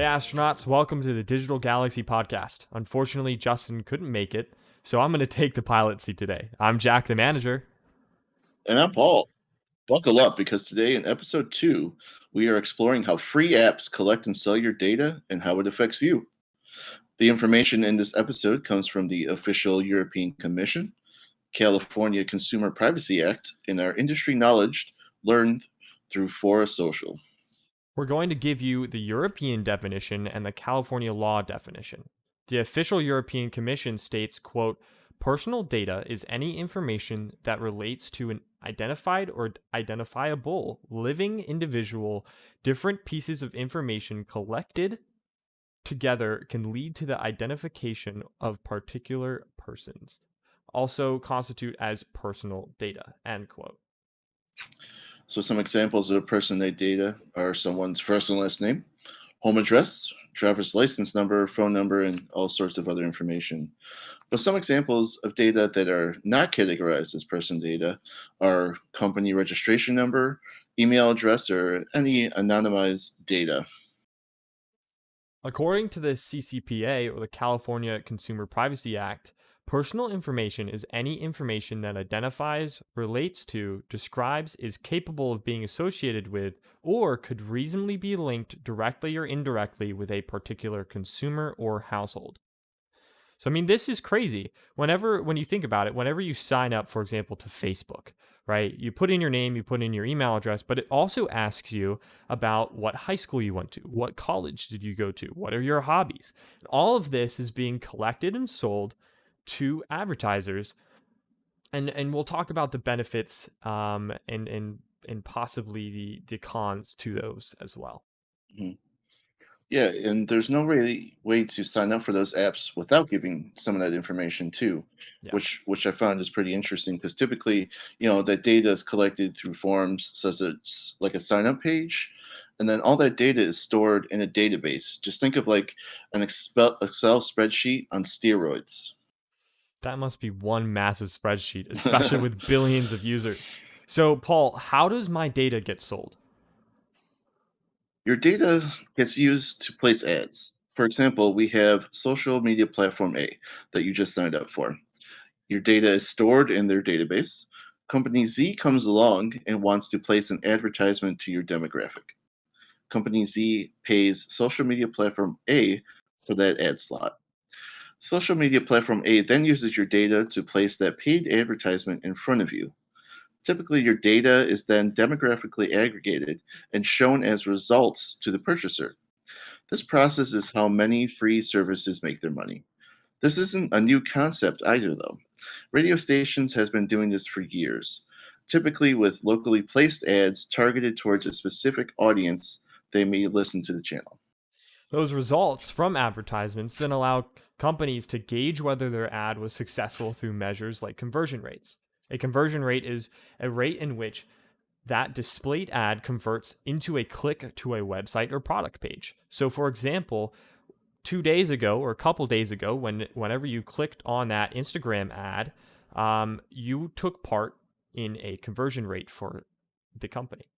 astronauts, welcome to the Digital Galaxy Podcast. Unfortunately, Justin couldn't make it, so I'm going to take the pilot seat today. I'm Jack, the manager. And I'm Paul. Buckle up, because today in episode 2, we are exploring how free apps collect and sell your data and how it affects you. The information in this episode comes from the official European Commission, California Consumer Privacy Act, and our industry knowledge learned through Fora Social. We're going to give you the European definition and the California law definition. The official European Commission states, quote, personal data is any information that relates to an identified or identifiable living individual. Different pieces of information collected together can lead to the identification of particular persons, also constitute as personal data, end quote. So some examples of personal data are someone's first and last name, home address, driver's license number, phone number, and all sorts of other information. But some examples of data that are not categorized as personal data are company registration number, email address, or any anonymized data. According to the CCPA, or the California Consumer Privacy Act, personal information is any information that identifies, relates to, describes, is capable of being associated with, or could reasonably be linked directly or indirectly with a particular consumer or household. So, I mean, this is crazy. When you think about it, whenever you sign up, for example, to Facebook, right, you put in your name, you put in your email address, but it also asks you about what high school you went to, what college did you go to, what are your hobbies. All of this is being collected and sold to advertisers, and we'll talk about the benefits and possibly the cons to those as well. Mm-hmm. Yeah, and there's no really way to sign up for those apps without giving some of that information too, Yeah. which I found is pretty interesting, because typically, that data is collected through forms such as like a sign up page, and then all that data is stored in a database. Just think of like an Excel spreadsheet on steroids. That must be one massive spreadsheet, especially with billions of users. So, Paul, how does my data get sold? Your data gets used to place ads. For example, we have social media platform A that you just signed up for. Your data is stored in their database. Company Z comes along and wants to place an advertisement to your demographic. Company Z pays social media platform A for that ad slot. Social media platform A then uses your data to place that paid advertisement in front of you. Typically, your data is then demographically aggregated and shown as results to the purchaser. This process is how many free services make their money. This isn't a new concept either, though. Radio stations has been doing this for years, typically with locally placed ads targeted towards a specific audience they may listen to the channel. Those results from advertisements then allow companies to gauge whether their ad was successful through measures like conversion rates. A conversion rate is a rate in which that displayed ad converts into a click to a website or product page. So, for example, 2 days ago or a couple days ago, whenever you clicked on that Instagram ad, you took part in a conversion rate for the company.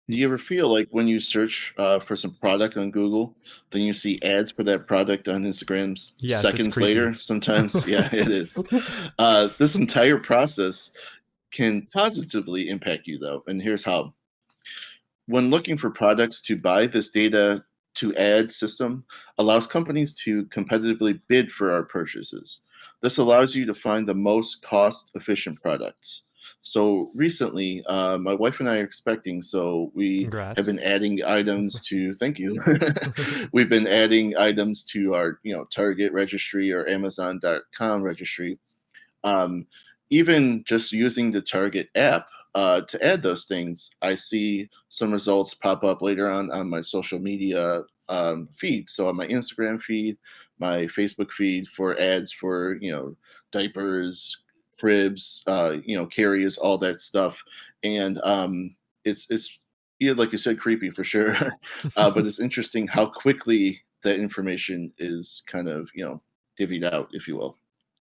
Do you ever feel like when you search for some product on Google, then you see ads for that product on Instagram Yes, it's seconds creepy. later? Sometimes, yeah, it is. This entire process can positively impact you, though, and here's how. When looking for products to buy, this data to ad system allows companies to competitively bid for our purchases. This allows you to find the most cost efficient products. So recently, my wife and I are expecting, so we Congrats. have been adding items to, thank you. We've been adding items to our, Target registry or Amazon.com registry. Even just using the Target app to add those things, I see some results pop up later on my social media feed. So on my Instagram feed, my Facebook feed for ads for diapers, cribs, carriers, all that stuff, and it's yeah, like you said, creepy for sure. But it's interesting how quickly that information is kind of divvied out, if you will.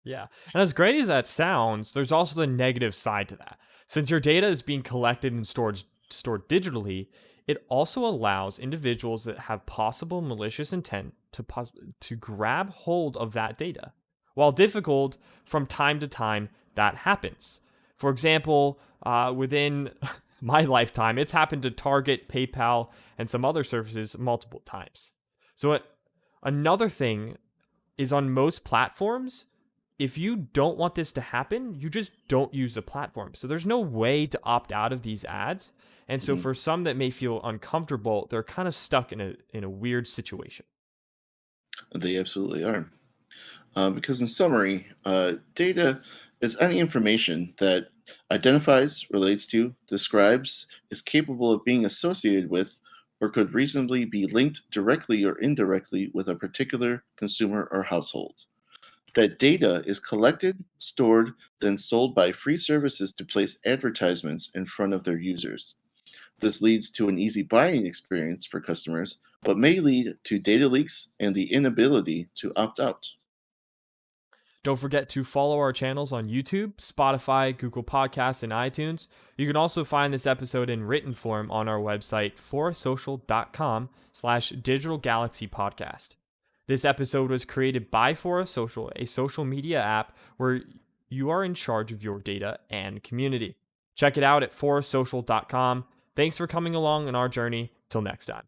Yeah. And as great as that sounds, there's also the negative side to that. Since your data is being collected and stored digitally, It also allows individuals that have possible malicious intent to grab hold of that data. While difficult, from time to time, that happens. For example, within my lifetime, it's happened to Target, PayPal, and some other services multiple times. So, another thing is on most platforms, if you don't want this to happen, you just don't use the platform. So there's no way to opt out of these ads. And so Mhm. for some that may feel uncomfortable, they're kind of stuck in a weird situation. They absolutely are. Because in summary, data is any information that identifies, relates to, describes, is capable of being associated with, or could reasonably be linked directly or indirectly with a particular consumer or household. That data is collected, stored, then sold by free services to place advertisements in front of their users. This leads to an easy buying experience for customers, but may lead to data leaks and the inability to opt out. Don't forget to follow our channels on YouTube, Spotify, Google Podcasts, and iTunes. You can also find this episode in written form on our website, forasocial.com/digital galaxy podcast. This episode was created by Fora Social, a social media app where you are in charge of your data and community. Check it out at forasocial.com. Thanks for coming along on our journey. Till next time.